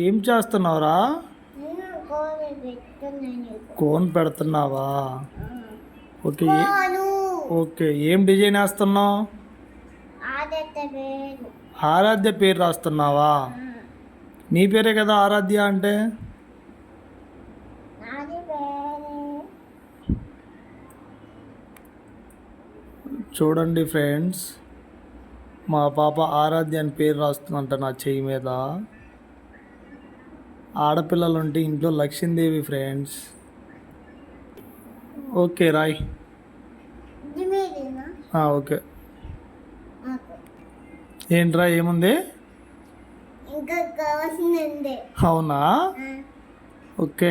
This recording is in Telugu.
ఏం చేస్తున్నావురా? కోన్ పెడుతున్నావా? ఓకే. ఓకే, ఏం డిజైన్ వేస్తున్నావు? ఆరాధ్య పేరు రాస్తున్నావా? నీ పేరే కదా ఆరాధ్య అంటే. చూడండి ఫ్రెండ్స్, మా పాప ఆరాధ్య అని పేరు రాస్తుందంట నా చెయ్యి మీద. ఆడపిల్లలు ఉంటే ఇంట్లో లక్ష్మీదేవి ఫ్రెండ్స్. ఓకే రాయ్. ఓకే. ఏంట్రా ఏముంది? అవునా? ఓకే.